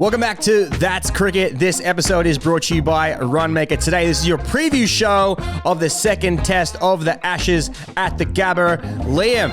Welcome back to That's Cricket. This episode is brought to you by Runmaker. Today, this is your preview show of the second test of the Ashes at the Gabba. Liam,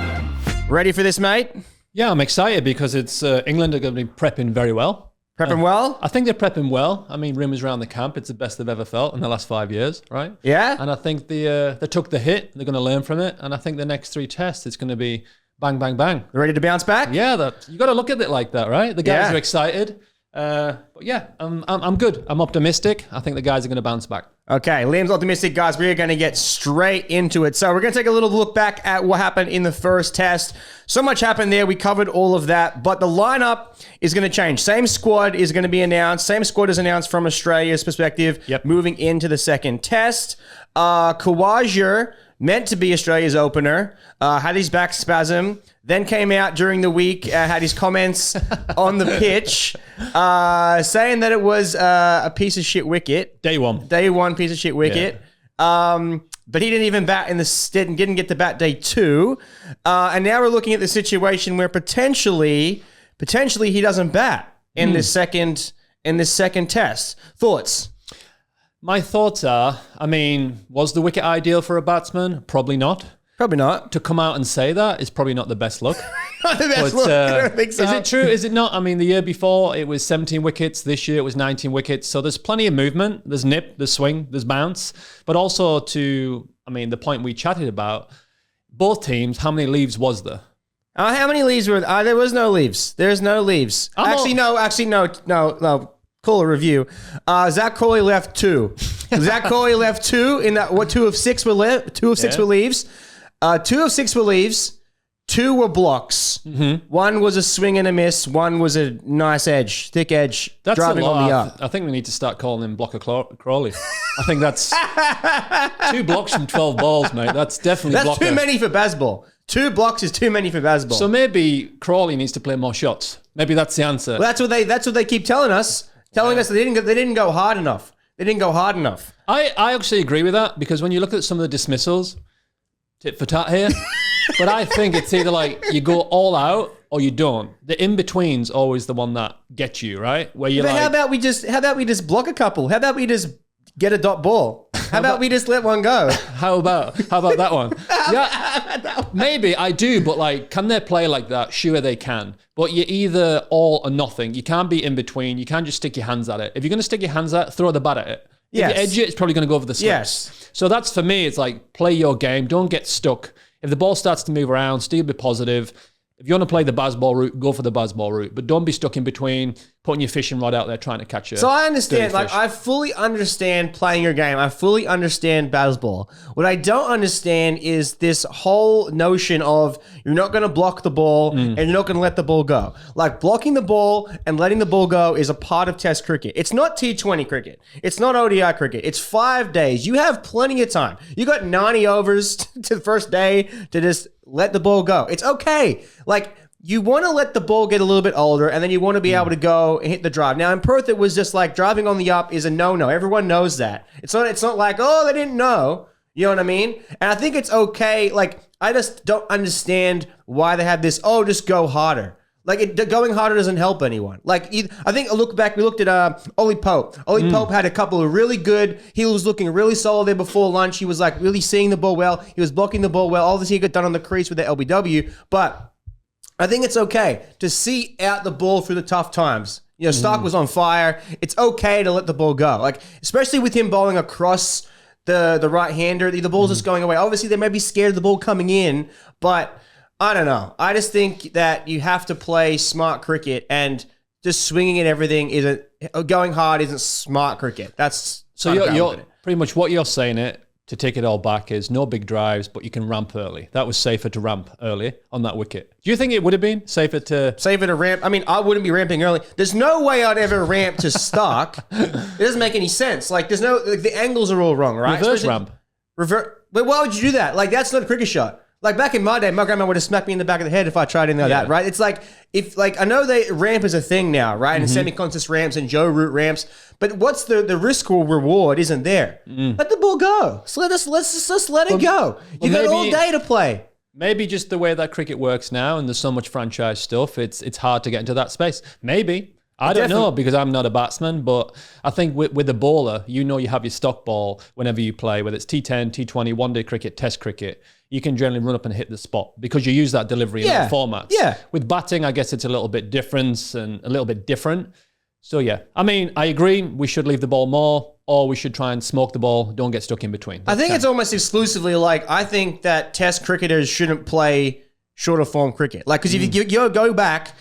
ready for this, mate? Yeah, I'm excited because it's England are going to be prepping very well. Prepping well? I think they're prepping well. I mean, rumours around the camp, it's the best they've ever felt in the last 5 years, right? Yeah? And I think they took the hit. They're going to learn from it. And I think the next three tests, it's going to be bang, bang, bang. Ready to bounce back? Yeah, you got to look at it like that, right? The guys are excited. But yeah, I'm good. I'm optimistic. I think the guys are going to bounce back. Okay, Liam's optimistic, guys. We are going to get straight into it. So we're going to take a little look back at what happened in the first test. So much happened there. We covered all of that, but the lineup is going to change. Same squad is going to be announced. Same squad is announced from Australia's perspective. Yep. Moving into the second test. Khawaja, meant to be Australia's opener, had his back spasm, then came out during the week, had his comments on the pitch, saying that it was a piece of shit wicket. Day one piece of shit wicket. Yeah. But he didn't even bat didn't get to bat day two. And now we're looking at the situation where potentially he doesn't bat in this second test. Thoughts? My thoughts are, I mean, was the wicket ideal for a batsman? Probably not. Probably not. To come out and say that is probably not the best look. Not the best look. I don't think so. Is it true? Is it not? I mean, the year before it was 17 wickets. This year it was 19 wickets. So there's plenty of movement. There's nip, there's swing, there's bounce. But also the point we chatted about, both teams, how many leaves was there? How many leaves were there? There was no leaves. There's no leaves. No. Cooler review. Zak Crawley left two. Zak Crawley left two in that. What, 2 of 6 were left? 2 of 6 were leaves. 2 of 6 were leaves. 2 were blocks. Mm-hmm. 1 was a swing and a miss. 1 was a nice edge, thick edge. That's driving a lot. on the up. I think we need to start calling him Blocker Crawley. I think that's 2 blocks from 12 balls, mate. That's definitely That's too many for baseball. 2 blocks is too many for baseball. So maybe Crawley needs to play more shots. Maybe that's the answer. Well, that's what they keep telling us. Telling us they didn't go hard enough. They didn't go hard enough. I actually agree with that because when you look at some of the dismissals, tit for tat here, but I think it's either like you go all out or you don't. The in-between's always the one that gets you, right? Where you're how about we just block a couple? How about we just get a dot ball? How about we just let one go? How about that one? Yeah, maybe I do, but like, can they play like that? Sure, they can. But you're either all or nothing. You can't be in between. You can't just stick your hands at it. If you're going to stick your hands at it, throw the bat at it. Yes. If you edge it, it's probably going to go over the slips. Yes. So that's, for me, it's like, play your game. Don't get stuck. If the ball starts to move around, still be positive. If you want to play the baseball route, go for the baseball route. But don't be stuck in between, putting your fishing rod out there trying to catch it. So I understand, I fully understand playing your game. I fully understand baseball. What I don't understand is this whole notion of you're not going to block the ball and you're not going to let the ball go. Like, blocking the ball and letting the ball go is a part of Test cricket. It's not T20 cricket. It's not ODI cricket. It's 5 days. You have plenty of time. You got 90 overs to the first day to just let the ball go. It's okay. Like, you want to let the ball get a little bit older, and then you want to be able to go and hit the drive. Now, in Perth, it was just like driving on the up is a no-no. Everyone knows that. It's not like, oh, they didn't know. You know what I mean? And I think it's okay. Like, I just don't understand why they have this, just go harder. Like, going harder doesn't help anyone. Like, I think we looked at Ollie Pope. Ollie Pope had a couple of really good, he was looking really solid there before lunch. He was like really seeing the ball well. He was blocking the ball well. All this he got done on the crease with the LBW. But I think it's okay to see out the ball through the tough times. You know, Starc was on fire. It's okay to let the ball go. Like, especially with him bowling across the right-hander, the ball's just going away. Obviously, they may be scared of the ball coming in, but I don't know. I just think that you have to play smart cricket, and just swinging at everything going hard isn't smart cricket. That's so you're pretty much what you're saying it. To take it all back is no big drives, but you can ramp early. That was safer to ramp early on that wicket. Do you think it would have been safer to ramp? I mean, I wouldn't be ramping early. There's no way I'd ever ramp to Starc. It doesn't make any sense. Like, the angles are all wrong, right? Reverse ramp. But why would you do that? Like, that's not a cricket shot. Like, back in my day, my grandma would have smacked me in the back of the head if I tried anything like that, right? It's like, I know ramp is a thing now, right? And semi-conscious ramps and Joe root ramps, but what's the risk or reward isn't there. Let the ball go. So let's just let it go. You got all day to play. Maybe just the way that cricket works now, and there's so much franchise stuff, it's hard to get into that space. Maybe. I don't know because I'm not a batsman, but I think with a bowler, you have your stock ball whenever you play, whether it's T10, T20, one-day cricket, test cricket, you can generally run up and hit the spot because you use that delivery in all formats. Yeah. With batting, I guess it's a little bit different and a little bit different. So yeah, I mean, I agree. We should leave the ball more, or we should try and smoke the ball. Don't get stuck in between. I think it's almost exclusively like, I think that test cricketers shouldn't play shorter form cricket. Like, because if you go back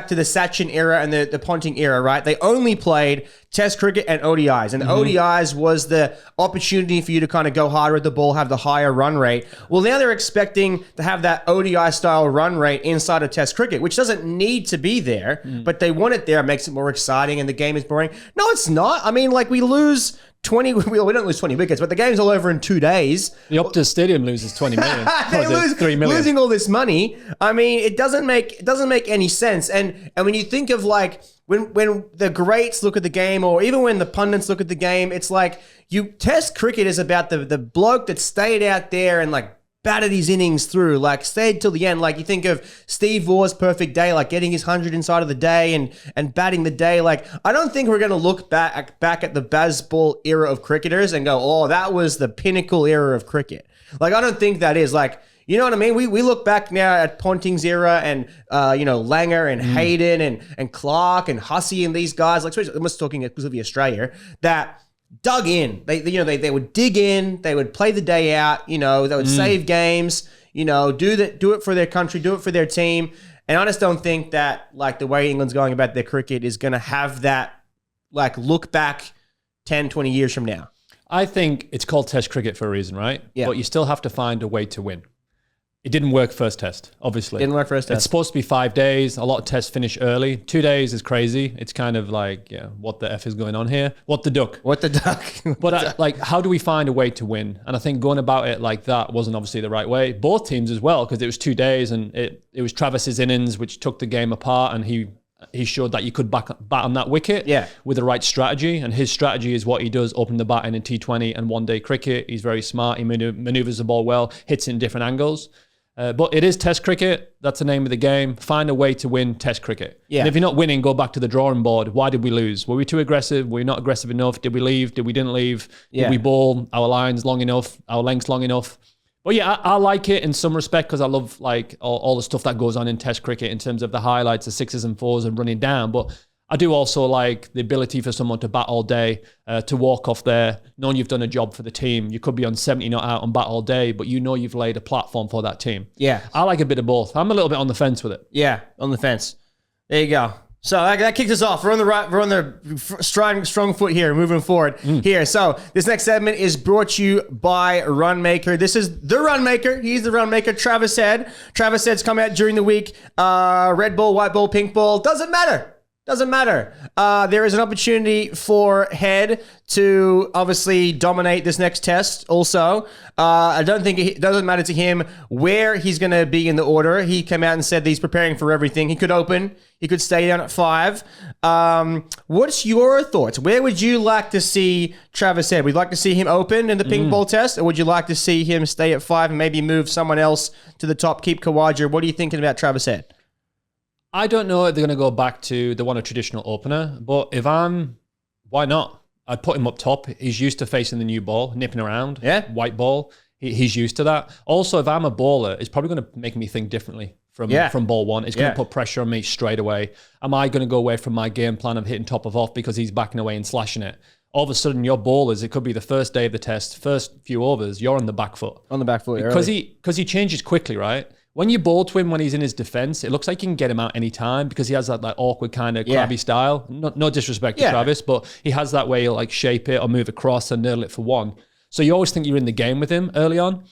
to the Sachin era and the Ponting era, right? They only played test cricket and ODIs. And the ODIs was the opportunity for you to kind of go harder at the ball, have the higher run rate. Well, now they're expecting to have that ODI style run rate inside of test cricket, which doesn't need to be there, but they want it there. It makes it more exciting and the game is boring. No, it's not. I mean, like, we lose 20, we don't lose 20 wickets, but the game's all over in 2 days. The Optus Stadium loses 20 million. They lose 3 million. Losing all this money. I mean, it doesn't make any sense. And when you think of like when the greats look at the game, or even when the pundits look at the game, it's like test cricket is about the bloke that stayed out there and like batted his innings through, like stayed till the end. Like you think of Steve Waugh's perfect day, like getting his 100 inside of the day and batting the day. Like, I don't think we're going to look back at the Bazball era of cricketers and go, oh, that was the pinnacle era of cricket. Like, I don't think that is. Like, you know what I mean? We look back now at Ponting's era and, Langer and Hayden and Clark and Hussey and these guys, like, especially, I'm just talking exclusively Australia, that dug in. They would dig in. They would play the day out. They would save games. Do it for their country. Do it for their team. And I just don't think that like the way England's going about their cricket is going to have that like look back 10, 20 years from now. I think it's called Test cricket for a reason, right? Yeah. But you still have to find a way to win. It didn't work first test, obviously. Didn't work first test. It's supposed to be 5 days. A lot of tests finish early. 2 days is crazy. It's kind of like, what the F is going on here? What the duck? But how do we find a way to win? And I think going about it like that wasn't obviously the right way. Both teams as well, because it was 2 days and it was Travis's innings which took the game apart, and he showed that you could bat on that wicket with the right strategy. And his strategy is what he does, open the batting in T20 and one-day cricket. He's very smart. He maneuvers the ball well, hits it in different angles. But it is Test cricket. That's the name of the game. Find a way to win Test cricket. Yeah. And if you're not winning, go back to the drawing board. Why did we lose? Were we too aggressive? Were we not aggressive enough? Did we leave? Did we didn't leave? Did we bowl our lines long enough? Our lengths long enough? But yeah, I like it in some respect because I love like all the stuff that goes on in Test cricket in terms of the highlights, the 6s and 4s and running down. But I do also like the ability for someone to bat all day, to walk off there, knowing you've done a job for the team. You could be on 70 not out and bat all day, but you've laid a platform for that team. Yeah. I like a bit of both. I'm a little bit on the fence with it. Yeah, on the fence. There you go. So that kicks us off. We're on the strong foot here, moving forward here. So this next segment is brought to you by Runmaker. This is the Runmaker. He's the Runmaker. Travis Head. Travis Head's come out during the week. Red ball, white ball, pink ball. Doesn't matter. Doesn't matter. There is an opportunity for Head to obviously dominate this next test also. I don't think it doesn't matter to him where he's going to be in the order. He came out and said that he's preparing for everything. He could open. He could stay down at 5. What's your thoughts? Where would you like to see Travis Head? Would you like to see him open in the pink ball test, or would you like to see him stay at 5 and maybe move someone else to the top, keep Khawaja? What are you thinking about Travis Head? I don't know if they're going to go back to the one a traditional opener, but why not? I'd put him up top. He's used to facing the new ball, nipping around. Yeah. White ball. He's used to that. Also, if I'm a bowler, it's probably going to make me think differently from ball one. It's going to put pressure on me straight away. Am I going to go away from my game plan of hitting top of off because he's backing away and slashing it? All of a sudden, your bowlers, it could be the first day of the test, first few overs, you're on the back foot. On the back foot, because he changes quickly, right? When you bowl to him when he's in his defense, it looks like you can get him out any time because he has that like awkward kind of crabby style. No disrespect to Travis, but he has that way he'll like shape it or move across and nail it for one. So you always think you're in the game with him early on.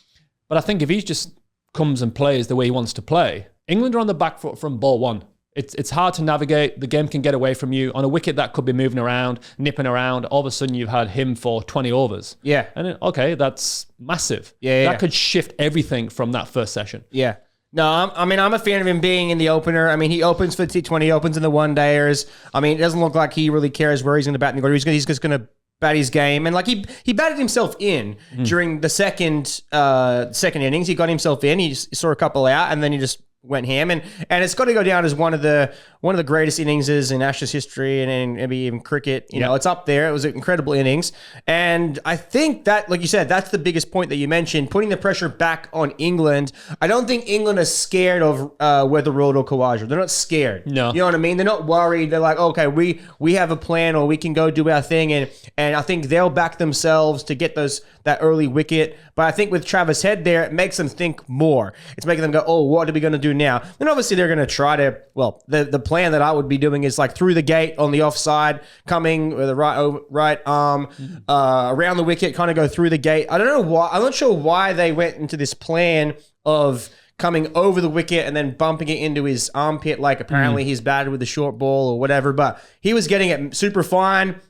But I think if he just comes and plays the way he wants to play, England are on the back foot from ball one. It's hard to navigate. The game can get away from you. On a wicket that could be moving around, nipping around, all of a sudden you've had him for 20 overs. Yeah. And that's massive. That could shift everything from that first session. Yeah. No, I'm a fan of him being in the opener. I mean, he opens for the T20, he opens in the one-dayers. I mean, it doesn't look like he really cares where he's going to bat in the order. He's just going to bat his game. And like he batted himself in during the second innings. He got himself in. He just saw a couple out, and then he just went ham, and it's got to go down as one of the greatest innings in Ashes history, and maybe even cricket. You know, it's up there. It was an incredible innings, and I think that, like you said, that's the biggest point that you mentioned, putting the pressure back on England. I don't think England is scared of Weatherald or Khawaja. They're not scared. No, you know what I mean. They're not worried. They're like, okay, we have a plan, or we can go do our thing, and I think they'll back themselves to get that early wicket. But I think with Travis Head there, it makes them think more. It's making them go, oh, what are we going to do now? Then obviously they're going to try to, well, the plan that I would be doing is like through the gate on the offside, coming with the right arm, around the wicket, kind of go through the gate. I don't know why. I'm not sure why they went into this plan of coming over the wicket and then bumping it into his armpit, like apparently he's batted with the short ball or whatever. But he was getting it super fine.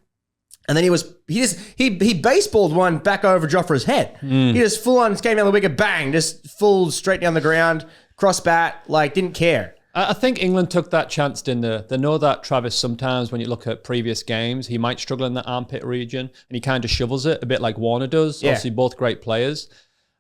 And then he baseballed one back over Jofra's head. He just full on came down the wicket, bang, just full straight down the ground, cross bat, like didn't care. I think England took that chance, didn't they? They know that Travis sometimes, when you look at previous games, he might struggle in the armpit region, and he kind of shovels it a bit like Warner does. Yeah. Obviously, both great players.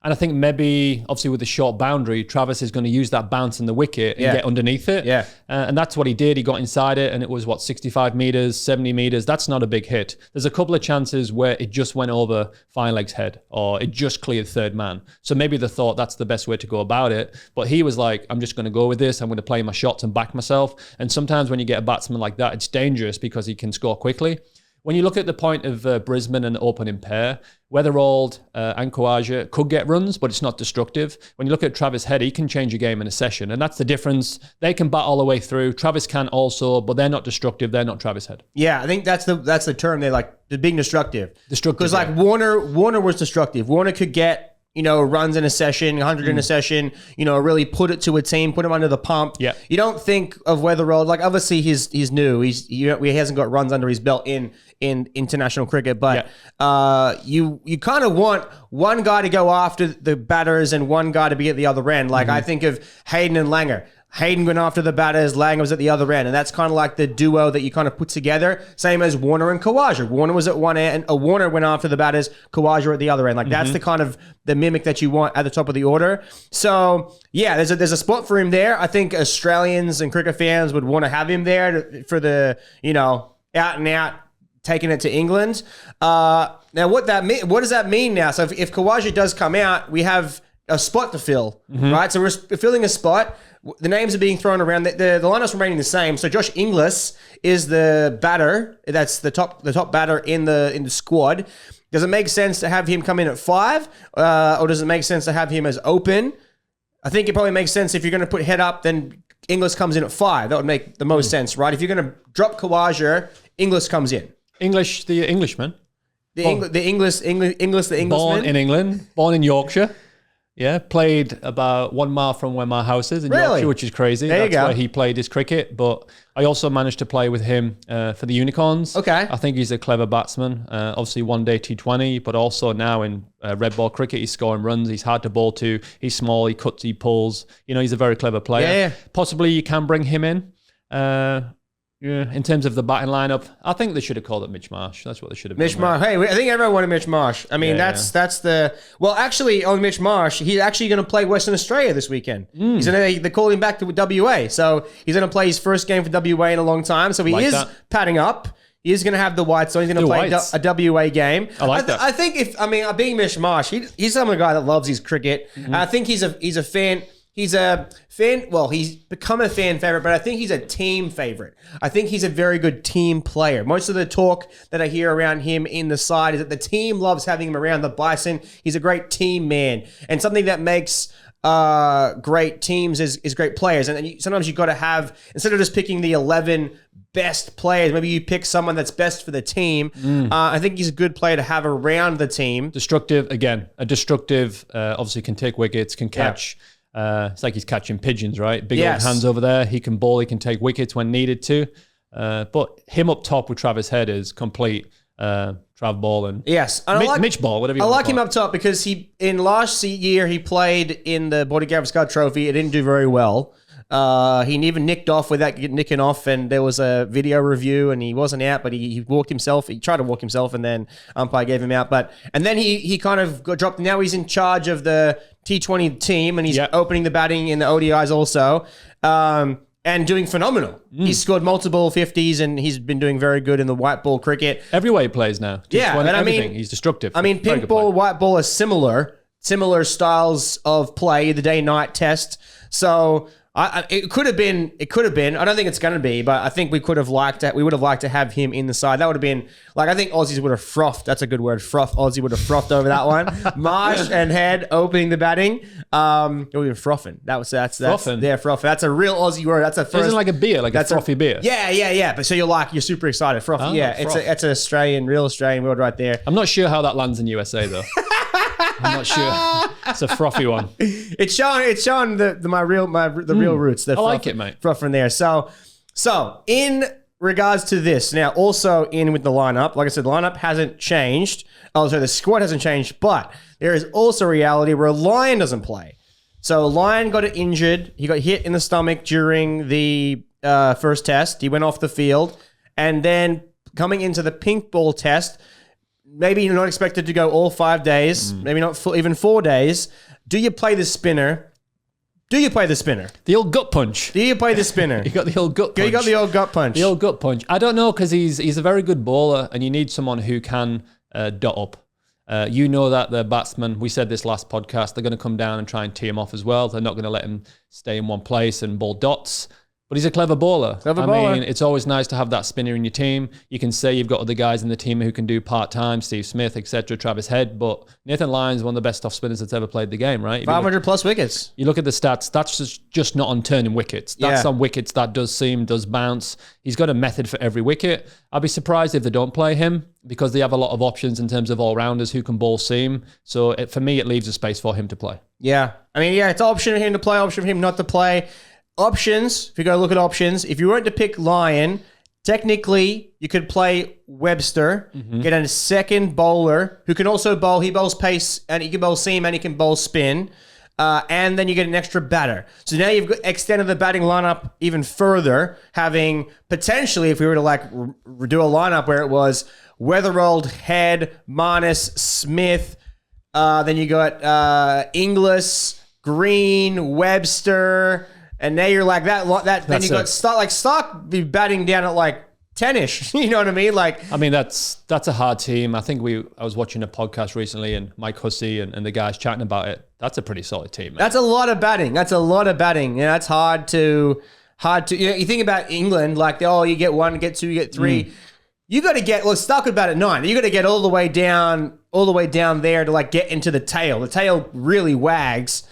And I think maybe, obviously, with the short boundary, Travis is going to use that bounce in the wicket and get underneath it. Yeah. And that's what he did. He got inside it, and it was, 65 meters, 70 meters. That's not a big hit. There's a couple of chances where it just went over Fineleg's head, or it just cleared third man. So maybe they thought that's the best way to go about it. But he was like, I'm just going to go with this. I'm going to play my shots and back myself. And sometimes when you get a batsman like that, it's dangerous because he can score quickly. When you look at the point of Brisbane and the opening pair, Weatherald and Khawaja could get runs, but it's not destructive. When you look at Travis Head, he can change a game in a session, and that's the difference. They can bat all the way through. Travis can also, but they're not destructive. They're not Travis Head. Yeah, I think that's the term. They're like being destructive. Destructive. Because like Warner was destructive. Warner could get, runs in a session, 100 in a session, really put it to a team, put him under the pump. Yeah. You don't think of Weatherald, like obviously he's new. He hasn't got runs under his belt in international cricket, but you kind of want one guy to go after the batters and one guy to be at the other end. Like I think of Hayden and Langer. Hayden went after the batters, Langer was at the other end, and that's kind of like the duo that you kind of put together. Same as Warner and Khawaja. Warner was at one end, Warner went after the batters, Khawaja at the other end. Like that's the kind of the mimic that you want at the top of the order. So yeah, there's a spot for him there. I think Australians and cricket fans would want to have him there for the out and out taking it to England. Now what does that mean now? So if Khawaja does come out, we have a spot to fill, right? So we're filling a spot. The names are being thrown around. The lineup's remaining the same. So Josh Inglis is the batter. That's the top batter in the squad. Does it make sense to have him come in at 5, or does it make sense to have him as open? I think it probably makes sense if you're going to put Head up, then Inglis comes in at 5. That would make the most sense, right? If you're going to drop Khawaja, Inglis comes in. The Englishman. The Englishman. Born in England, born in Yorkshire. Yeah, played about 1 mile from where my house is in Yorkshire, which is crazy. That's where he played his cricket. But I also managed to play with him for the Unicorns. Okay. I think he's a clever batsman. Obviously, one day T20, but also now in red ball cricket, he's scoring runs. He's hard to bowl to. He's small. He cuts. He pulls. He's a very clever player. Yeah. Possibly you can bring him in. In terms of the batting lineup, I think they should have called it Mitch Marsh. That's what they should have done. Mitch Marsh. Hey, I think everyone wanted Mitch Marsh. I mean, that's the... Well, actually, on Mitch Marsh, he's actually going to play Western Australia this weekend. They called him back to WA. So he's going to play his first game for WA in a long time. So he is padding up. He is going to have the whites, so he's going to play a WA game. I like that. I think being Mitch Marsh, he's some guy that loves his cricket. I think he's a fan... He's a fan, well, he's become a fan favorite, but I think he's a team favorite. I think he's a very good team player. Most of the talk that I hear around him in the side is that the team loves having him around the Bison. He's a great team man. And something that makes great teams is great players. And sometimes you've got to have, instead of just picking the 11 best players, maybe you pick someone that's best for the team. I think he's a good player to have around the team. Destructive, again. Obviously can take wickets, can catch... it's like he's catching pigeons, right? Big old hands over there. He can bowl. He can take wickets when needed to. But him up top with Travis Head is complete Trav Ball and Mitch Ball, whatever you want. I like him up top because in last year he played in the Border Gavaskar Trophy. It didn't do very well. He even nicked off without nicking off, and there was a video review, and he wasn't out, but he walked himself. He tried to walk himself, and then umpire gave him out. And then he kind of got dropped. Now he's in charge of the T20 team, and he's opening the batting in the ODIs also, and doing phenomenal. He's scored multiple 50s, and he's been doing very good in the white ball cricket. Everywhere he plays now. Everything. He's destructive. I mean, pink ball, white ball are similar styles of play, the day-night test. So it could have been. I don't think it's going to be, but I think we would have liked to have him in the side. That would have been like, I think Aussies would have frothed. That's a good word. Aussie would have frothed over that one. Marsh and Head opening the batting. It would have been frothing. That's frothing. Yeah, frothing. That's a real Aussie word. That's a first. Isn't like a beer, like a frothy beer. Yeah. But so you're super excited. Frothy. It's an Australian, real Australian word right there. I'm not sure how that lands in USA though. I'm not sure. It's a frothy one. It's showing the real roots. I like it, mate. From there. So in regards to this, now also in with the lineup, like I said, the lineup hasn't changed. Oh, sorry, the squad hasn't changed, but there is also a reality where Lyon doesn't play. So Lyon got injured. He got hit in the stomach during the first test. He went off the field, and then coming into the pink ball test, maybe you're not expected to go all 5 days, maybe not even 4 days. Do you play the spinner? The old gut punch. Do you play the spinner? You got the old gut punch. You got the old gut punch. The old gut punch. I don't know, because he's a very good bowler, and you need someone who can dot up. You know that the batsmen, we said this last podcast, they're going to come down and try and tee him off as well. They're not going to let him stay in one place and bowl dots. But he's a clever bowler. I mean, it's always nice to have that spinner in your team. You can say you've got other guys in the team who can do part-time, Steve Smith, etc., Travis Head, but Nathan Lyon's one of the best off spinners that's ever played the game, right? 500 plus wickets. You look at the stats, that's just not on turning wickets. That's on wickets that does bounce. He's got a method for every wicket. I'd be surprised if they don't play him, because they have a lot of options in terms of all-rounders who can bowl seam. So for me, it leaves a space for him to play. Yeah. I mean, it's an option for him to play, option for him not to play. Options, if you go look at options, if you weren't to pick Lyon, technically you could play Webster, get a second bowler who can also bowl. He bowls pace, and he can bowl seam, and he can bowl spin. And then you get an extra batter. So now you've extended the batting lineup even further, having potentially, if we were to do a lineup where it was Weatherald, Head, Marnus, Smith, then you got Inglis, Green, Webster. And now you're like that. Then you got Starc be batting down at 10-ish. You know what I mean? That's a hard team. I think I was watching a podcast recently, and Mike Hussey and the guys chatting about it. That's a pretty solid team, man. That's a lot of batting. Yeah, that's hard to. You think about England, you get 1, get 2, you get 3. You got to get. Starc would bat at 9. You got to get all the way down there to get into the tail. The tail really wags.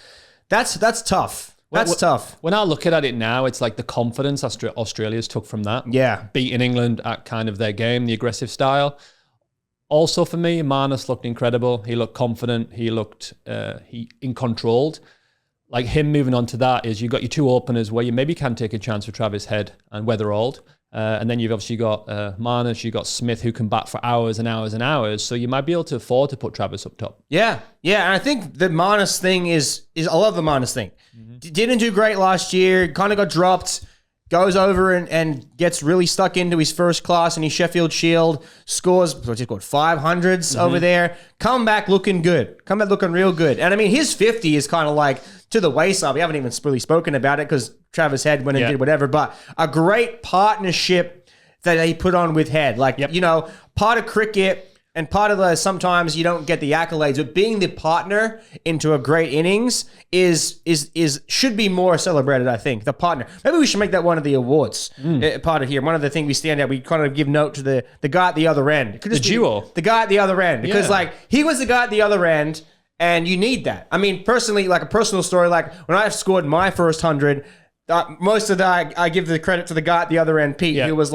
That's tough. That's tough. When I look at it now, it's like the confidence Australia's took from that. Yeah. Beating England at kind of their game, the aggressive style. Also for me, Marnus looked incredible. He looked confident. He looked in control. Like him moving on to that is you've got your two openers where you maybe can take a chance for Travis Head and Weatherald. And then you've obviously got Marnus, you've got Smith who can bat for hours and hours and hours. So you might be able to afford to put Travis up top. Yeah. And I think the Marnus thing is I love the Marnus thing. Didn't do great last year, kind of got dropped, goes over and gets really stuck into his first class and his Sheffield Shield, scores 500s over there, come back looking good, come back looking real good. And I mean, his 50 is kind of to the wayside. We haven't even really spoken about it because Travis Head went and did whatever, but a great partnership that he put on with Head. Part of cricket and part of sometimes you don't get the accolades, but being the partner into a great innings should be more celebrated, I think. The partner. Maybe we should make that one of the awards. Part of here. One of the things we stand out, we kind of give note to the guy at the other end. The duo. The guy at the other end. Because he was the guy at the other end, and you need that. I mean, personally, a personal story, when I scored my first 100, most of that, I give the credit to the guy at the other end, Pete, who was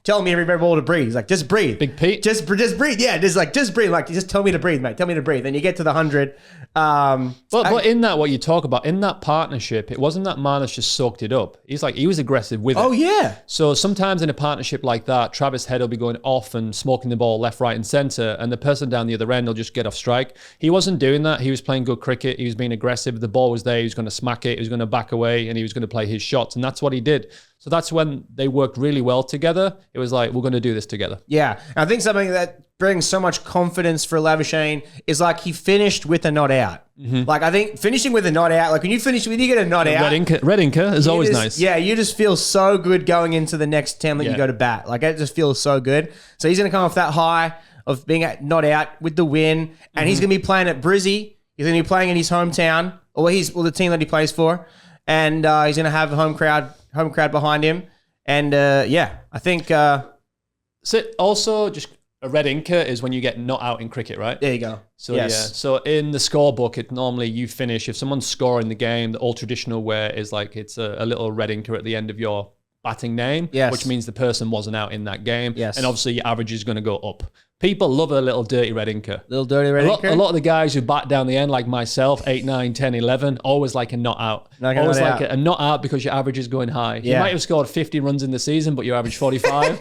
telling me every ball to breathe. He's like, just breathe. Big Pete? Just breathe. Yeah, just breathe. Just tell me to breathe, mate. Tell me to breathe. Then you get to the 100. But in that, what you talk about, in that partnership, it wasn't that Marnus just soaked it up. He was aggressive with it. Oh, yeah. So sometimes in a partnership like that, Travis Head will be going off and smoking the ball left, right, and centre, and the person down the other end will just get off strike. He wasn't doing that. He was playing good cricket. He was being aggressive. The ball was there. He was going to smack it. He was going to back away, and he was going to play his these shots, and that's what he did. So that's when they worked really well together. It was like, we're going to do this together. Yeah. I think something that brings so much confidence for Labuschagne is like he finished with a not out. Like I think finishing with a not out, like when you get a not out. Red Inca is always nice. Yeah, you just feel so good going into the next 10 that you go to bat. Like it just feels so good. So he's going to come off that high of being not out with the win, and he's going to be playing at Brizzy. He's going to be playing in his hometown, or the team that he plays for, and he's going to have a home crowd behind him. And I think. So also, just a red Inca is when you get not out in cricket, right? There you go. So yes. So in the scorebook, it normally you finish if someone's scoring the game. The all traditional way is like it's a little red Inca at the end of your batting name, which means the person wasn't out in that game. Yes. And obviously your average is going to go up. People love a little dirty red Inca. Little dirty red Inca? A lot of the guys who bat down the end, like myself, 8, 9, 10, 11, always like a not out. Always like a not out because your average is going high. You might have scored 50 runs in the season, but you average 45.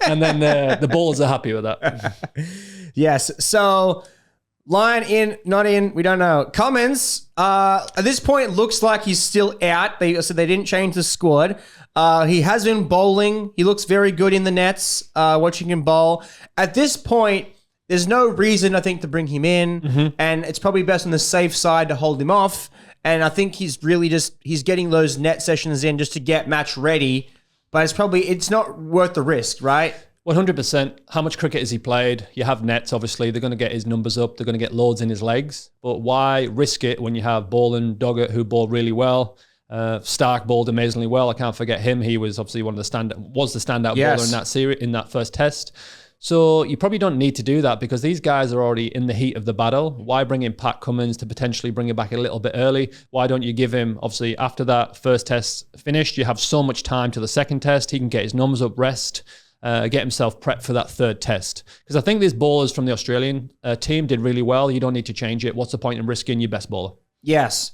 And then the bowlers are happy with that. Yes. So Lyon in, not in, we don't know. Cummins, at this point, looks like he's still out. They didn't change the squad. He has been bowling. He looks very good in the nets, watching him bowl. At this point, there's no reason, I think, to bring him in. And it's probably best on the safe side to hold him off. And I think he's really he's getting those net sessions in just to get match ready. But it's not worth the risk, right? 100%. How much cricket has he played? You have nets, obviously. They're going to get his numbers up. They're going to get loads in his legs. But why risk it when you have Boland, Doggett, who bowled really well? Starc bowled amazingly well. I can't forget him. He was obviously the standout bowler in that series, in that first test. So you probably don't need to do that because these guys are already in the heat of the battle. Why bring in Pat Cummins to potentially bring it back a little bit early? Why don't you give him, obviously, after that first test finished, you have so much time to the second test. He can get his numbers up, rest, get himself prepped for that third test. Because I think these bowlers from the Australian team did really well. You don't need to change it. What's the point in risking your best bowler? Yes.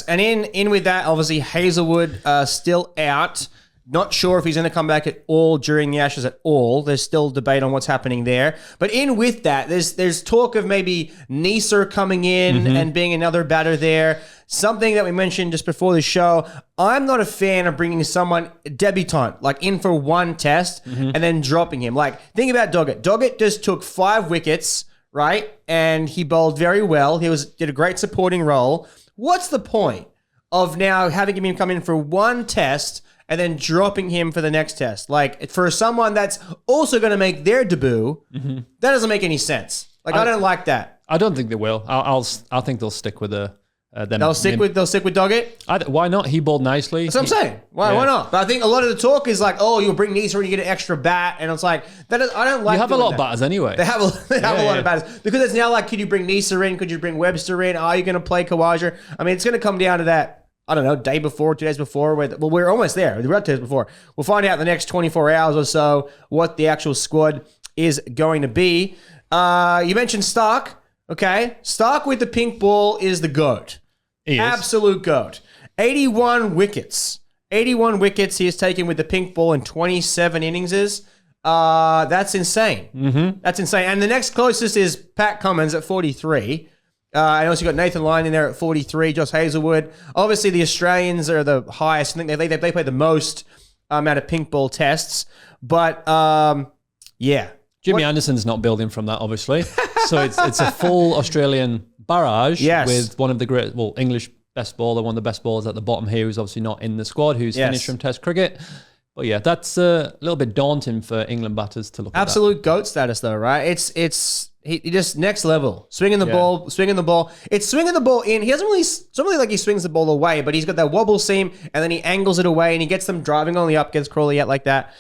And in with that, obviously, Hazelwood still out. Not sure if he's going to come back at all during the Ashes at all. There's still debate on what's happening there. But in with that, there's talk of maybe Neser coming in and being another batter there. Something that we mentioned just before the show. I'm not a fan of bringing someone debutant, like in for one test and then dropping him. Like, think about Doggett. Doggett just took 5 wickets, right? And he bowled very well. He did a great supporting role. What's the point of now having him come in for one test and then dropping him for the next test? Like, for someone that's also going to make their debut, that doesn't make any sense. Like, I don't like that. I don't think they will. I think they'll stick with them. They'll stick with Doggett? Why not? He bowled nicely. That's what I'm saying. Why not? But I think a lot of the talk is like, oh, you'll bring Neser and you get an extra bat. And it's like, I don't like You have a lot that. of batters anyway. They have a lot of batters. Because it's now like, could you bring Neser in? Could you bring Webster in? Are you going to play Khawaja? I mean, it's going to come down to that, I don't know, day before, 2 days before. We're almost there. We're about 2 days before. We'll find out in the next 24 hours or so what the actual squad is going to be. You mentioned Starc. Okay. Starc with the pink ball is the GOAT. He is. Absolute GOAT. 81 wickets. 81 wickets he has taken with the pink ball in 27 innings. That's insane. That's insane. And the next closest is Pat Cummins at 43. And also got Nathan Lyon in there at 43, Josh Hazelwood. Obviously, the Australians are the highest. I think they play the most amount of pink ball tests. But, yeah. Jimmy Anderson's not building from that, obviously. So it's a full Australian barrage with one of the great, English best bowler, one of the best bowlers at the bottom here, who's obviously not in the squad, who's finished from Test cricket. But yeah, that's a little bit daunting for England batters to look at. Absolute GOAT status, though, right? He just next level. Swinging the ball. It's swinging the ball in. It's not really like he swings the ball away, but he's got that wobble seam, and then he angles it away, and he gets them driving on the up, gets Crawley out like that.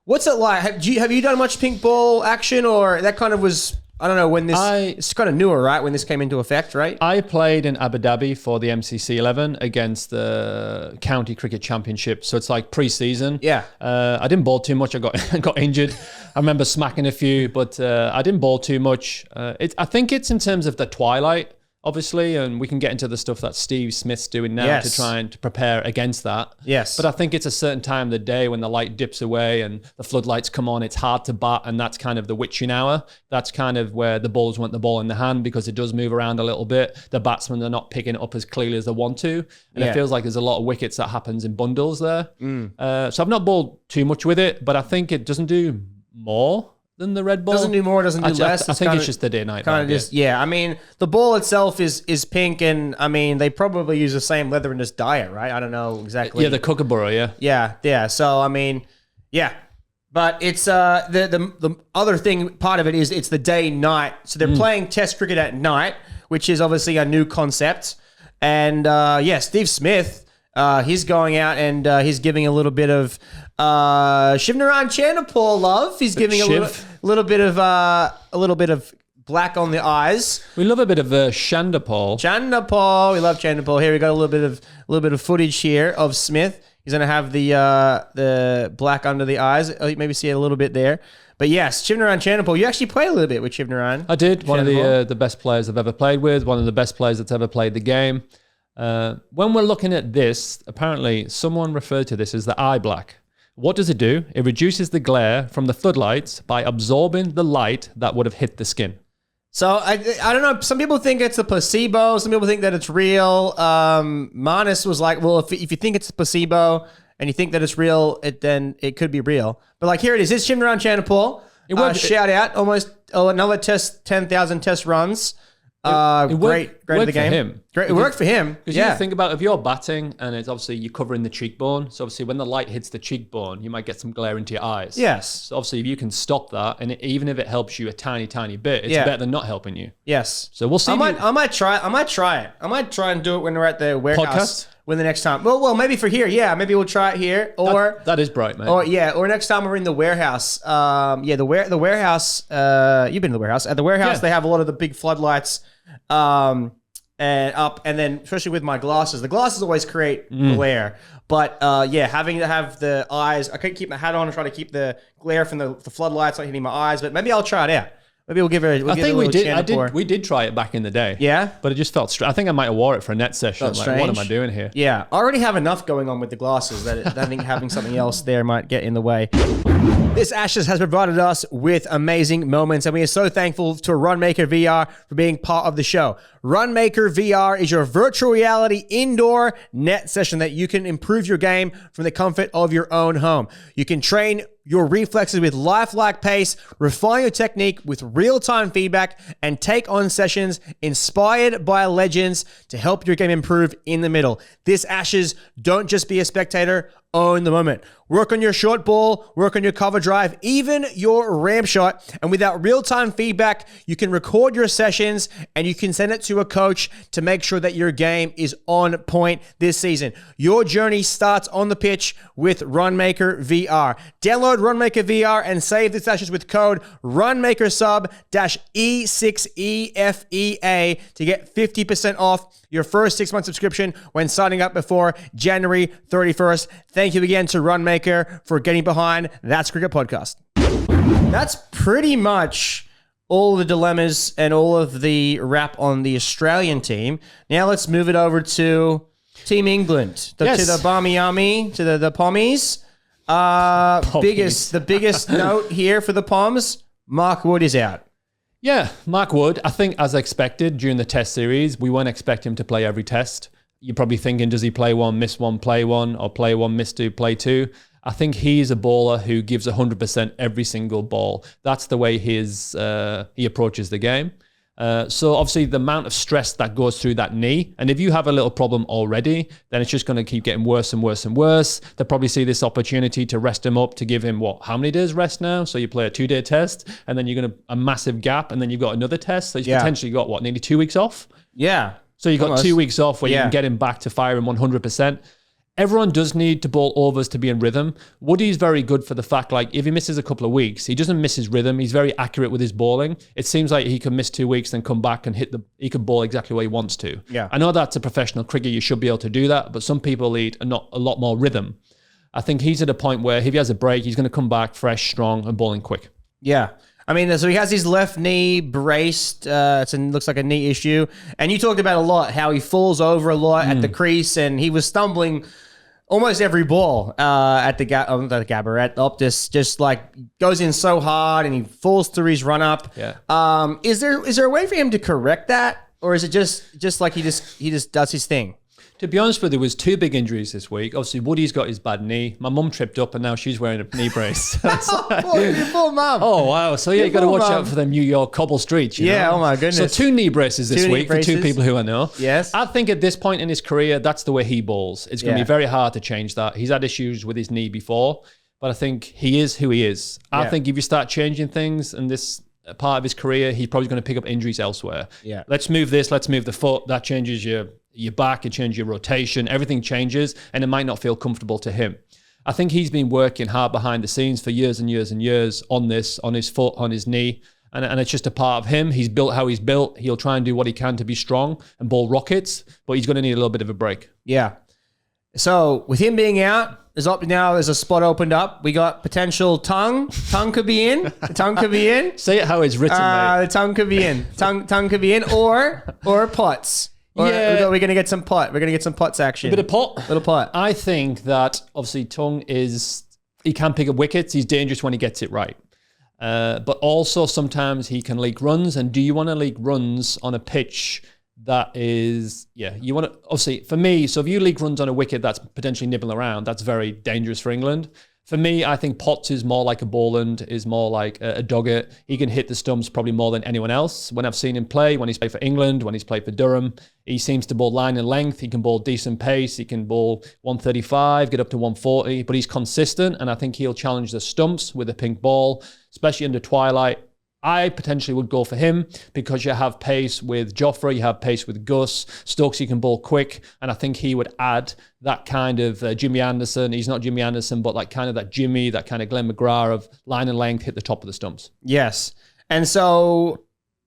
What's it like? Have you done much pink ball action, or that kind of was, I don't know, when it's kind of newer, right? When this came into effect, right? I played in Abu Dhabi for the MCC 11 against the County Cricket Championship. So it's like pre-season. Yeah. I didn't bowl too much. I got injured. I remember smacking a few, but I didn't bowl too much. I think it's in terms of the twilight obviously, and we can get into the stuff that Steve Smith's doing now to try and to prepare against that. Yes. But I think it's a certain time of the day when the light dips away and the floodlights come on, it's hard to bat, and that's kind of the witching hour. That's kind of where the bowlers want the ball in the hand because it does move around a little bit. The batsmen are not picking it up as clearly as they want to, and it feels like there's a lot of wickets that happens in bundles there. So I've not bowled too much with it, but I think it doesn't do more than the red ball. Doesn't do more, doesn't do less. I think it's just the day-night. Kind of just, I mean, the ball itself is pink, and I mean, they probably use the same leather and just dye it, right? I don't know exactly. Yeah, the Kookaburra, Yeah. So, I mean, but it's the other thing, part of it is it's the day-night. So they're playing Test cricket at night, which is obviously a new concept. And Steve Smith, he's going out and he's giving a little bit of Shivnaran Chanderpaul love. He's giving a little bit of black on the eyes. We love a bit of Chanderpaul. Chanderpaul, we love Chanderpaul. Here we got a little bit of footage here of Smith. He's gonna have the black under the eyes. Maybe see it a little bit there. But yes, Shivnaran Chanderpaul. You actually played a little bit with Shivnaran. I did. One of the best players I've ever played with. One of the best players that's ever played the game. When we're looking at this, apparently someone referred to this as the eye black. What does it do? It reduces the glare from the floodlights by absorbing the light that would have hit the skin. So I don't know. Some people think it's a placebo. Some people think that it's real. Manis was like, well, if you think it's a placebo and you think that it's real, then it could be real. But like here it is. It's Shivnaran Chanderpaul. Shout out. Almost another 10,000 test runs. Great at the game. For him. Great. It worked for him. Because you think about if you're batting and it's obviously you're covering the cheekbone. So obviously when the light hits the cheekbone, you might get some glare into your eyes. Yes. So obviously if you can stop that, and even if it helps you a tiny, tiny bit, it's better than not helping you. Yes. So we'll see. I might try it. I might try and do it when we're at the warehouse. Podcast? When the next time. Well, maybe for here. Yeah, maybe we'll try it here. Or that is bright, mate. Or next time we're in the warehouse. The warehouse. You've been to the warehouse. At the warehouse, they have a lot of the big floodlights. And then especially with my glasses, the glasses always create glare. But having to have the eyes, I can't keep my hat on and try to keep the glare from the floodlights not hitting my eyes. But maybe I'll try it out. Maybe we'll give it. I think we did. We did try it back in the day. Yeah, but it just felt strange. I think I might have wore it for a net session. Like, what am I doing here? Yeah, I already have enough going on with the glasses that I think having something else there might get in the way. This Ashes has provided us with amazing moments, and we are so thankful to Runmaker VR for being part of the show. Runmaker VR is your virtual reality indoor net session that you can improve your game from the comfort of your own home. You can train your reflexes with lifelike pace, refine your technique with real-time feedback, and take on sessions inspired by legends to help your game improve in the middle. This Ashes, don't just be a spectator, own the moment. Work on your short ball, work on your cover drive, even your ramp shot. And with that real-time feedback, you can record your sessions and you can send it to a coach to make sure that your game is on point this season. Your journey starts on the pitch with Runmaker VR. Download Runmaker VR and save this Ashes with code RUNMAKERSUB-E6EFEA to get 50% off your first 6-month subscription when signing up before January 31st. Thank you again to Runmaker for getting behind That's Cricket Podcast. That's pretty much all the dilemmas and all of the wrap on the Australian team. Now let's move it over to Team England, to the Barmy Army, to the Pommies. The biggest note here for the Poms, Mark Wood is out. Yeah, Mark Wood, I think as expected during the test series, we weren't expecting him to play every test. You're probably thinking, does he play one, miss one, play one, or play one, miss two, play two? I think he's a bowler who gives 100% every single ball. That's the way he approaches the game. So obviously the amount of stress that goes through that knee, and if you have a little problem already, then it's just going to keep getting worse and worse and worse. They'll probably see this opportunity to rest him up, to give him how many days rest now? So you play a 2-day test, and then you're going to a massive gap, and then you've got another test. So you've potentially got nearly 2 weeks off? Yeah. So you've got 2 weeks off where you can get him back to firing 100%. Everyone does need to bowl overs to be in rhythm. Woody's very good for the fact, if he misses a couple of weeks, he doesn't miss his rhythm. He's very accurate with his bowling. It seems like he can miss 2 weeks, then come back and he can bowl exactly what he wants to. Yeah. I know that's a professional cricketer. You should be able to do that, but some people need a lot more rhythm. I think he's at a point where if he has a break, he's going to come back fresh, strong, and bowling quick. Yeah. I mean, so he has his left knee braced. It looks like a knee issue. And you talked about a lot how he falls over a lot at the crease, and he was stumbling almost every ball at the Gabba, at Optus, just like goes in so hard and he falls through his run up. Yeah. Is there a way for him to correct that, or is it just like he just does his thing? To be honest with you, there was 2 big injuries this week. Obviously, Woody's got his bad knee. My mum tripped up and now she's wearing a knee brace. Your poor mum. Oh, wow. So, yeah, you got to watch out for them New York cobble streets. You know? Oh, my goodness. So, 2 knee braces this week for 2 people who I know. Yes. I think at this point in his career, that's the way he bowls. It's going to be very hard to change that. He's had issues with his knee before, but I think he is who he is. I think if you start changing things in this part of his career, he's probably going to pick up injuries elsewhere. Yeah. Let's move this. Let's move the foot. That changes your back, it changes your rotation, everything changes, and it might not feel comfortable to him. I think he's been working hard behind the scenes for years and years and years on this, on his foot, on his knee, and it's just a part of him. He's built how he's built. He'll try and do what he can to be strong and bowl rockets, but he's going to need a little bit of a break. Yeah. So with him being out, there's a spot opened up. We got potential tongue. Tongue could be in. The tongue could be in. Say it how it's written, mate. The tongue could be in. Tongue could be in, or Potts. We're gonna get some pot. We're gonna get some Potts action. A bit of pot. Little pot. I think that obviously Tongue he can pick up wickets. He's dangerous when he gets it right. But also sometimes he can leak runs. And do you want to leak runs on a pitch that is, you want to, obviously for me, so if you leak runs on a wicket that's potentially nibbling around, that's very dangerous for England. For me, I think Potts is more like a Boland, is more like a Doggett. He can hit the stumps probably more than anyone else. When I've seen him play, when he's played for England, when he's played for Durham, he seems to bowl line and length. He can bowl decent pace. He can bowl 135, get up to 140, but he's consistent, and I think he'll challenge the stumps with a pink ball, especially under twilight. I potentially would go for him because you have pace with Joffrey, you have pace with Gus, Stokes, he can bowl quick, and I think he would add that kind of Jimmy Anderson. He's not Jimmy Anderson, but like kind of that Jimmy, that kind of Glenn McGrath of line and length, hit the top of the stumps. Yes. And so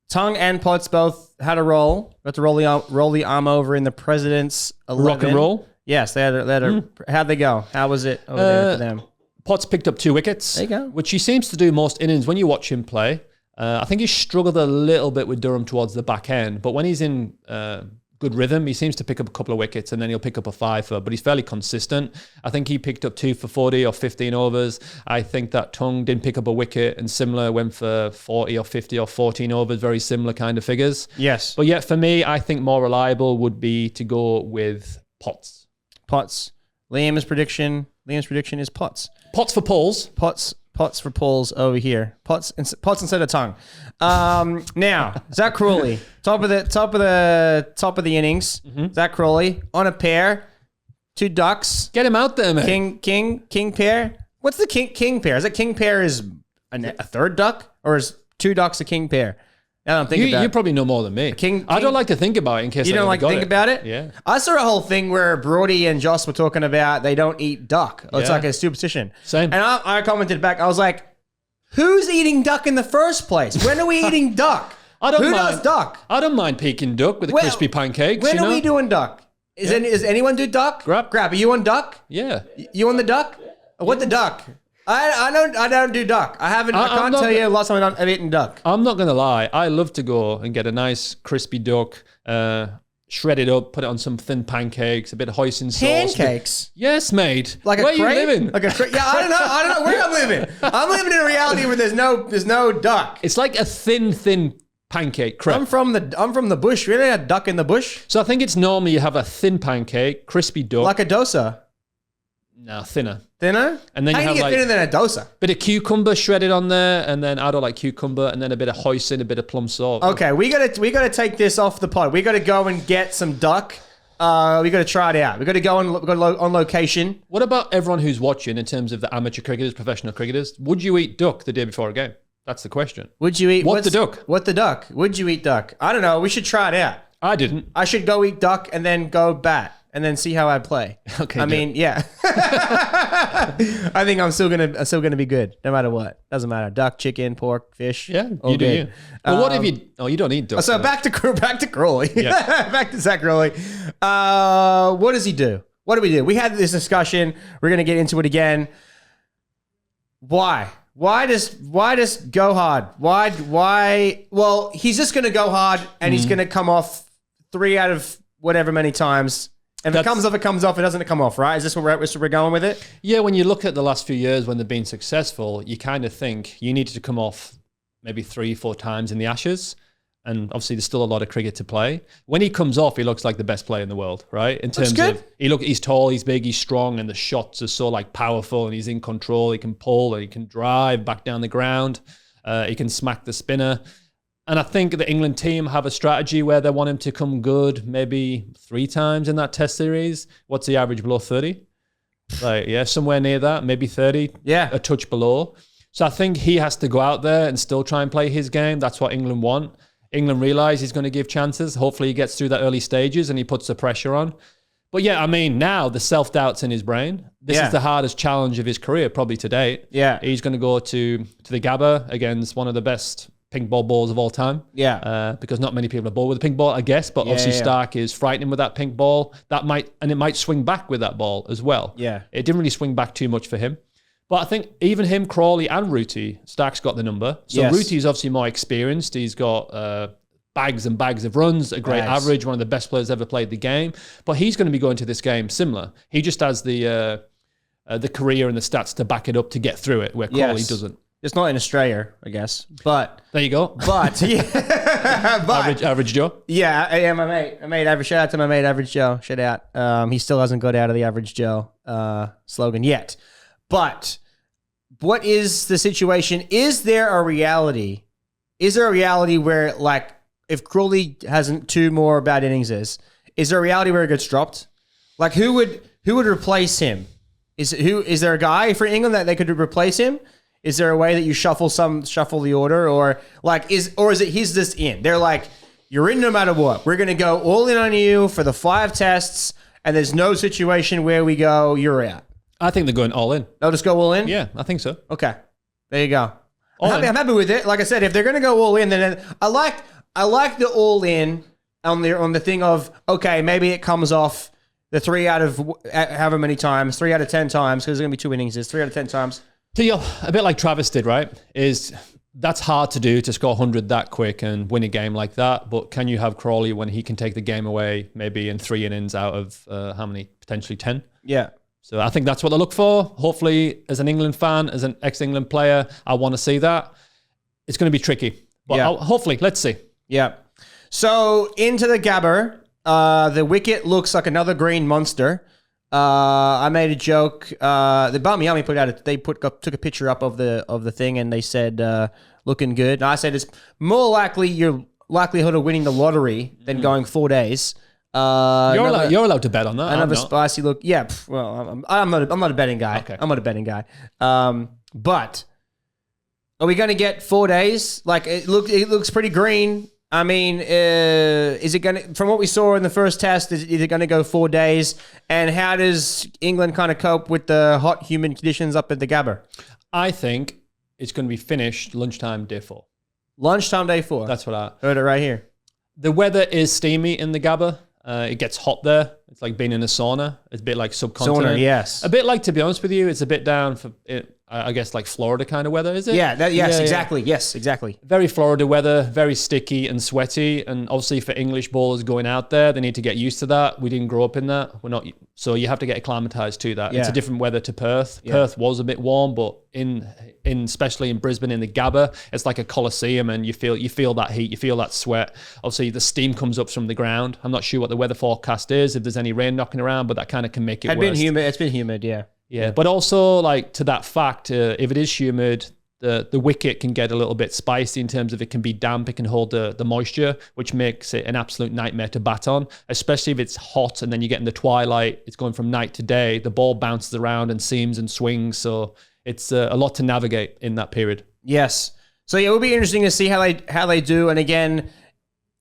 Tongue and Potts both had a roll. Got to roll the arm over in the President's 11. Rock and roll? Yes, they had how'd they go? How was it over there for them? Potts picked up 2 wickets. There you go. Which he seems to do most innings when you watch him play. I think he struggled a little bit with Durham towards the back end, but when he's in good rhythm, he seems to pick up a couple of wickets and then he'll pick up a 5-for, but he's fairly consistent. I think he picked up 2 for 40 or 15 overs. I think that Tongue didn't pick up a wicket and similar went for 40 or 50 or 14 overs, very similar kind of figures. Yes. But yet for me, I think more reliable would be to go with Potts. Potts. Liam's prediction is Potts. Potts for Pauls. Potts for Pauls over here. Potts instead of Tongue. Now, Zak Crawley, top of the innings. Mm-hmm. Zak Crawley on a pair, 2 ducks. Get him out there, man. King pair. What's the king pair? Is it king pair is a third duck, or is 2 ducks a king pair? I don't think about it. You probably know more than me. I don't like to think about it in case you don't like to think about it. Yeah, I saw a whole thing where Brody and Joss were talking about they don't eat duck. It's like a superstition. Same. And I commented back. I was like, "Who's eating duck in the first place? When are we eating duck? Who does duck? I don't mind peking duck with the crispy pancakes. When are we doing duck? Is anyone do duck? Graap, are you on duck? Yeah. You on the duck? What the duck? I don't do duck. I can't tell you the last time I've eaten duck. I'm not gonna lie. I love to go and get a nice crispy duck, shred it up, put it on some thin pancakes, a bit of hoisin sauce. Pancakes? Yes, mate. Like where a crate? Are you living? Like a crate? Yeah, I don't know where I'm living. I'm living in a reality where there's no duck. It's like a thin pancake crepe. I'm from the bush. We don't have duck in the bush. So I think it's normally you have a thin pancake, crispy duck. Like a dosa. No, thinner. Thinner? And then how you do have you get like thinner than a dosa? Bit of cucumber shredded on there, and then I don't like cucumber, and then a bit of hoisin, a bit of plum sauce. Okay, we gotta take this off the pod. We gotta go and get some duck. We gotta try it out. We gotta go on location. What about everyone who's watching in terms of the amateur cricketers, professional cricketers? Would you eat duck the day before a game? That's the question. Would you eat What the duck? Would you eat duck? I don't know. We should try it out. I didn't. I should go eat duck and then go bat and then see how I play. Okay. I mean, yeah. I think I'm still gonna be good no matter what. Doesn't matter. Duck, chicken, pork, fish. Yeah, you do. You. Well, what if you? Oh, you don't eat duck. So back to Crawley. Yeah. Back to Zak Crawley. What does he do? What do we do? We had this discussion. We're gonna get into it again. Why Why just go hard? Why? Well, he's just going to go hard, and he's going to come off 3 out of whatever many times. If it comes off, it comes off. It doesn't come off, right? Is this where we're going with it? Yeah, when you look at the last few years when they've been successful, you kind of think you needed to come off maybe 3-4 times in the Ashes. And obviously, there's still a lot of cricket to play. When he comes off, he looks like the best player in the world, right? In terms of he's tall, he's big, he's strong, and the shots are so like powerful, and he's in control. He can pull, and he can drive back down the ground. He can smack the spinner. And I think the England team have a strategy where they want him to come good, maybe 3 times in that Test series. What's the average below 30? Like, yeah, somewhere near that, maybe 30. Yeah, a touch below. So I think he has to go out there and still try and play his game. That's what England want. England realise he's going to give chances. Hopefully he gets through the early stages and he puts the pressure on. But yeah, I mean, now the self-doubt's in his brain. This is the hardest challenge of his career, probably to date. Yeah. He's going to go to the Gabba against one of the best pink ball bowlers of all time. Yeah. Because not many people have bowled with a pink ball, I guess. But obviously Starc is frightening with that pink ball. It might swing back with that ball as well. Yeah. It didn't really swing back too much for him. But I think even him, Crawley and Rooty, Starc's got the number. So Rooty's obviously more experienced. He's got bags and bags of runs, a great average, one of the best players ever played the game. But he's going to be going to this game similar. He just has the career and the stats to back it up to get through it, where Crawley doesn't. It's not in Australia, I guess. But there you go. But average Joe. Yeah, my mate. Shout out to my mate, Average Joe. Shout out. He still hasn't got out of the Average Joe slogan yet. But what is the situation? Is there a reality? Is there a reality where, like, if Crawley hasn't 2 more bad innings, is there a reality where it gets dropped? Like, who would replace him? Is there a guy for England that they could replace him? Is there a way that you shuffle the order, or is it he's just in? They're like, you're in no matter what. We're gonna go all in on you for the 5 tests, and there's no situation where we go, you're out. I think they're going all in. They'll just go all in? Yeah, I think so. Okay. There you go. I'm happy with it. Like I said, if they're going to go all in, then I like the all in on the thing of, okay, maybe it comes off the 3 out of however many times, 3 out of 10 times, because there's going to be 2 innings, 3 out of 10 times. So a bit like Travis did, right? That's hard to do, to score 100 that quick and win a game like that. But can you have Crawley when he can take the game away maybe in 3 innings out of how many? Potentially 10? Yeah. So I think that's what they look for. Hopefully, as an England fan, as an ex-England player, I want to see that. It's going to be tricky. But hopefully, let's see. Yeah. So into the Gabba, the wicket looks like another green monster. I made a joke. The Bum Yummy took a picture up of the thing, and they said looking good. And I said it's more likely your likelihood of winning the lottery than going 4 days. You're allowed to bet on that. Another spicy look. Yeah. Well, I'm not a betting guy. Okay. I'm not a betting guy. But are we going to get 4 days? Like it looks pretty green. I mean, is it going to, from what we saw in the first test, is it going to go 4 days? And how does England kind of cope with the hot, humid conditions up at the Gabba? I think it's going to be finished lunchtime day 4. Lunchtime day 4. That's what I heard it right here. The weather is steamy in the Gabba. It gets hot there. It's like being in a sauna. It's a bit like subcontinent. Sauna, yes. A bit like, to be honest with you, it's a bit down for it. I guess like Florida kind of weather, is it? Yeah, exactly. Yes, exactly. Very Florida weather, very sticky and sweaty. And obviously for English bowlers going out there, they need to get used to that. We didn't grow up in that. We're not, so you have to get acclimatized to that. Yeah. It's a different weather to Perth. Yeah. Perth was a bit warm, but in especially in Brisbane in the Gabba, it's like a coliseum, and you feel that heat, you feel that sweat. Obviously the steam comes up from the ground. I'm not sure what the weather forecast is, if there's any rain knocking around, but that kind of can make it worse. It's been humid, yeah. Yeah, but also like to that fact, if it is humid, the wicket can get a little bit spicy in terms of it can be damp, it can hold the moisture, which makes it an absolute nightmare to bat on, especially if it's hot and then you get in the twilight, it's going from night to day, the ball bounces around and seams and swings, so it's a lot to navigate in that period. Yes. So yeah, it will be interesting to see how they do, and again,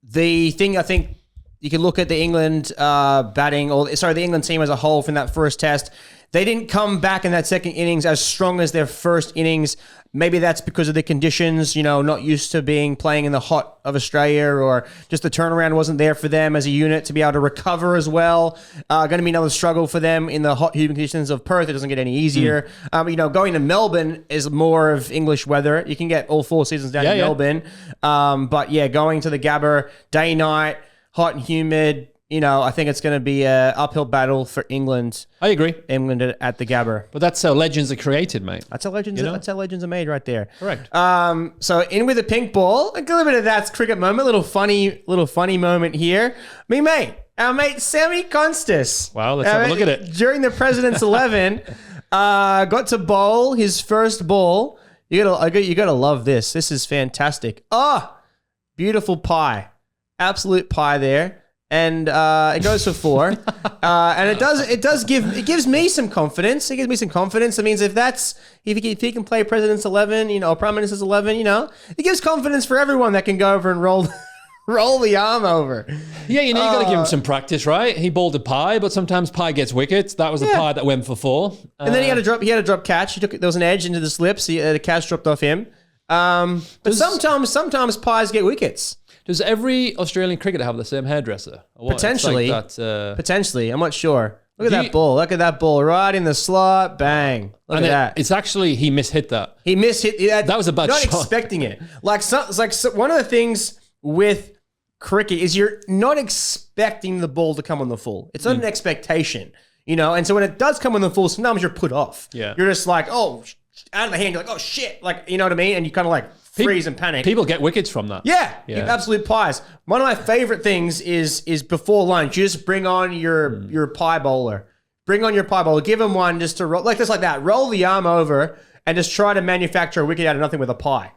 the thing I think you can look at the England the England team as a whole from that first test. They didn't come back in that second innings as strong as their first innings. Maybe that's because of the conditions, not used to playing in the hot of Australia, or just the turnaround wasn't there for them as a unit to be able to recover as well. Going to be another struggle for them in the hot, humid conditions of Perth. It doesn't get any easier. Going to Melbourne is more of English weather. You can get all 4 seasons down in Melbourne. But yeah, going to the Gabba, day, night, hot and humid, I think it's going to be an uphill battle for England. I agree. England at the Gabba. But that's how legends are created, mate. That's how legends. That's how legends are made, right there. Correct. So in with the pink ball. A little bit of that cricket moment. Little funny moment here. Our mate Sammy Konstas. Wow, let's have a look at it. During the President's 11, got to bowl his first ball. You gotta love this. This is fantastic. Beautiful pie, absolute pie there. And it goes for 4, and it gives me some confidence. It gives me some confidence. It means if he can play President's 11, or Prime Minister's 11, it gives confidence for everyone that can go over and roll the arm over. Yeah, you got to give him some practice, right? He bowled a pie, but sometimes pie gets wickets. That was a pie that went for 4. And then he had a drop catch. There was an edge into the slips. The catch dropped off him. But sometimes pies get wickets. Does every Australian cricketer have the same hairdresser? Potentially. Potentially. I'm not sure. Look at that ball. Look at that ball right in the slot. Bang. Look at that. It's actually, he mishit that. He mishit. That was a bad shot. Not expecting it. One of the things with cricket is you're not expecting the ball to come on the full. It's not an expectation, And so when it does come on the full, sometimes you're put off. Yeah. You're just like, out of the hand. You're like, oh shit. You know what I mean? And you kind of freeze and panic. People get wickets from that. Yeah. Absolute pies. One of my favorite things is before lunch, you just bring on your pie bowler. Bring on your pie bowler. Give him one just to roll, like that. Roll the arm over and just try to manufacture a wicket out of nothing with a pie.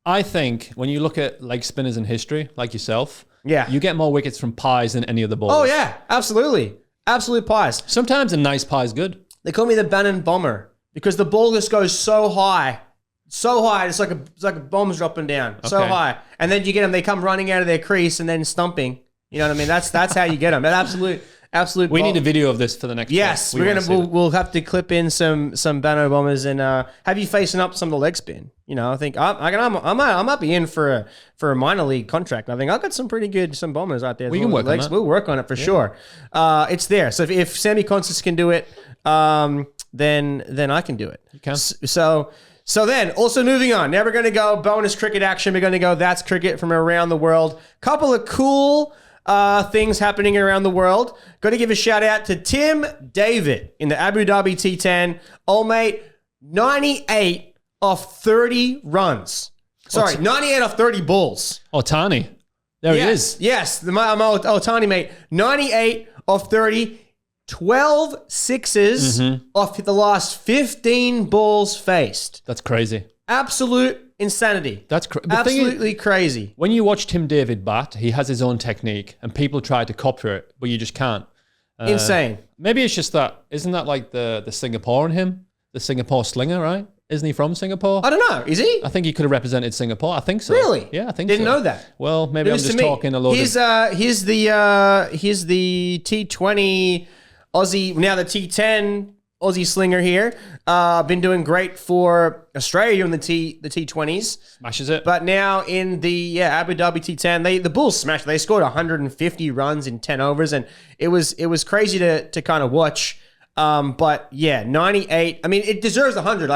I think when you look at leg spinners in history, like yourself, yeah, you get more wickets from pies than any of the bowlers. Oh yeah, absolutely. Absolute pies. Sometimes a nice pie is good. They call me the Bannon bomber because the ball just goes so high. So high, it's like a bomb's dropping down. So high. And then you get them, they come running out of their crease and then stumping. You know what I mean? That's how you get them. An absolute We need a video of this for the next Yes, we'll have to clip in some Bannon bombers and have you facing up some of the leg spin. I think I might be in for a minor league contract. I think I've got some pretty good bombers out there. We can work on that. We'll work on it for sure. It's there. So if Sammy Konstas can do it, then I can do it. You can. So then, also moving on. Now we're going to go bonus cricket action. We're going to go That's Cricket from around the world. Couple of cool things happening around the world. Got to give a shout out to Tim David in the Abu Dhabi T10. Old mate, 98 off 30 runs. Sorry, 98 off 30 balls. Otani. There he is. Yes, my Otani mate. 98 off 30. 12 sixes off the last 15 balls faced. That's crazy. Absolute insanity. That's absolutely crazy. When you watch Tim David bat, he has his own technique and people try to copy it, but you just can't. Insane. Maybe it's just that, isn't that like the Singapore in him? The Singapore slinger, right? Isn't he from Singapore? I don't know. Is he? I think he could have represented Singapore. I think so. Really? Yeah, I think Didn't know that. Well, maybe I'm just talking a lot. He's the T20 Aussie, now the T10 Aussie slinger here. Been doing great for Australia in the T20s. Smashes it. But now in the Abu Dhabi T10, the Bulls smashed. They scored 150 runs in 10 overs, and it was crazy to kind of watch. But yeah, 98. I mean, it deserves 100.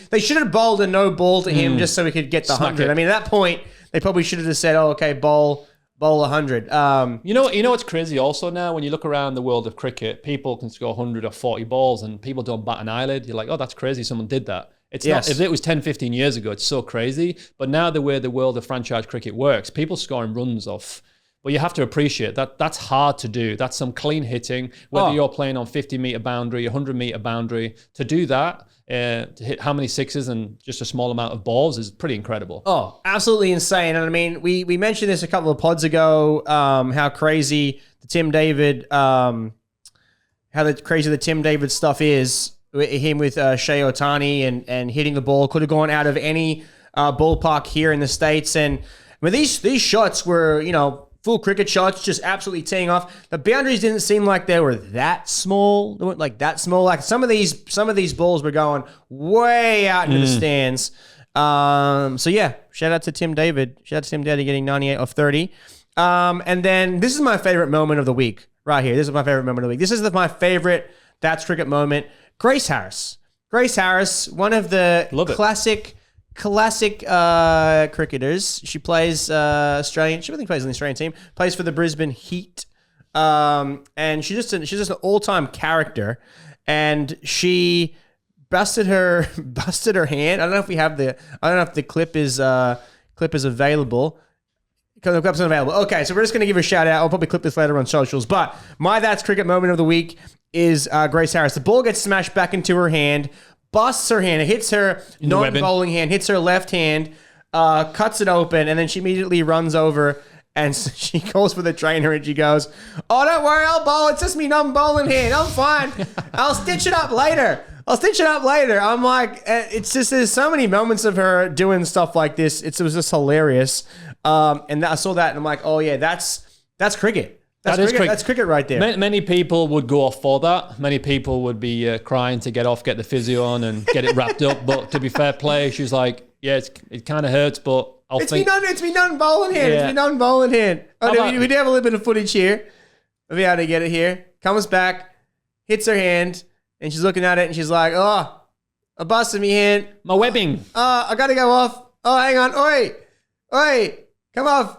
They should have bowled a no ball to him just so he could get the 100. I mean, at that point, they probably should have just said, "Oh, okay, bowl 100." You know what's crazy also now, when you look around the world of cricket, people can score 100 or 40 balls and people don't bat an eyelid. You're like, oh, that's crazy, someone did that. It's not, if it was 10, 15 years ago, it's so crazy. But now the way the world of franchise cricket works, people scoring runs off. But you have to appreciate that that's hard to do. That's some clean hitting, whether you're playing on 50-meter boundary, 100-meter boundary. To do that, to hit how many sixes and just a small amount of balls is pretty incredible. Oh, absolutely insane. And I mean, we mentioned this a couple of pods ago, how crazy the Tim David stuff is. Him with Shea Otani and hitting the ball. Could have gone out of any ballpark here in the States. And I mean, these shots were, full cricket shots, just absolutely teeing off. The boundaries didn't seem like they were that small. They weren't like that small. Like some of these balls were going way out into the stands. So yeah, shout out to Tim David. Shout out to Tim David getting 98 off 30. And then this is my favorite moment of the week right here. This is my favorite moment of the week. This is my favorite That's Cricket moment. Grace Harris. Grace Harris, one of the classic cricketers. She plays Australian. She really plays on the Australian team. Plays for the Brisbane Heat. And she's just an all-time character. And she busted her hand. I don't know if we have I don't know if the clip is available. Because the clip's not available. Okay, so we're just going to give her a shout out. I'll probably clip this later on socials. But my That's Cricket moment of the week is Grace Harris. The ball gets smashed back into her hand, busts her hand. It hits her non-bowling hand, hits her left hand, cuts it open, and then she immediately runs over and she calls for the trainer and she goes, "Oh, don't worry, I'll bowl. It's just me non-bowling hand. I'm fine. I'll stitch it up later. I'm like, it's just, there's so many moments of her doing stuff like this. It was just hilarious. And I saw that and I'm like, oh yeah, that's cricket. That's cricket right there. Many people would go off for that. Many people would be crying to get the physio on and get it wrapped up. But to be fair play, she's like, yeah, it kind of hurts, but it's me non-bowling hand. Yeah. It's me non-bowling hand. We do have a little bit of footage here. I'll be able to get it here. Comes back, hits her hand, and she's looking at it and she's like, oh, I busted me hand. My webbing. I got to go off. Oh, hang on. Oi, come off.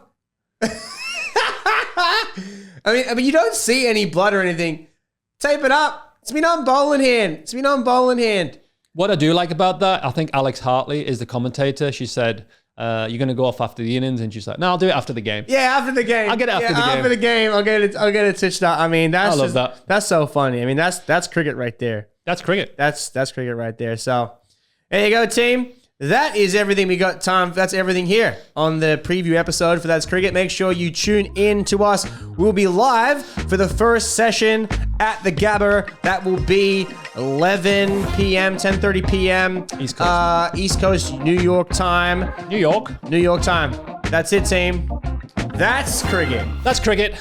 I mean, you don't see any blood or anything. Tape it up. It's me non-bowling hand. What I do like about that, I think Alex Hartley is the commentator. She said, you're going to go off after the innings. And she's like, no, I'll do it after the game. Yeah, after the game. I'll get it after the game. After the game, I'll get it stitched out. I mean, I love that. That's so funny. I mean, that's cricket right there. That's cricket. That's cricket right there. So there you go, team. That is everything we got time. That's everything here on the preview episode for That's Cricket. Make sure you tune in to us. We'll be live for the first session at the Gabba. That will be 11 p.m., 10:30 p.m. East Coast, New York time. New York time. That's it, team. That's cricket. That's cricket.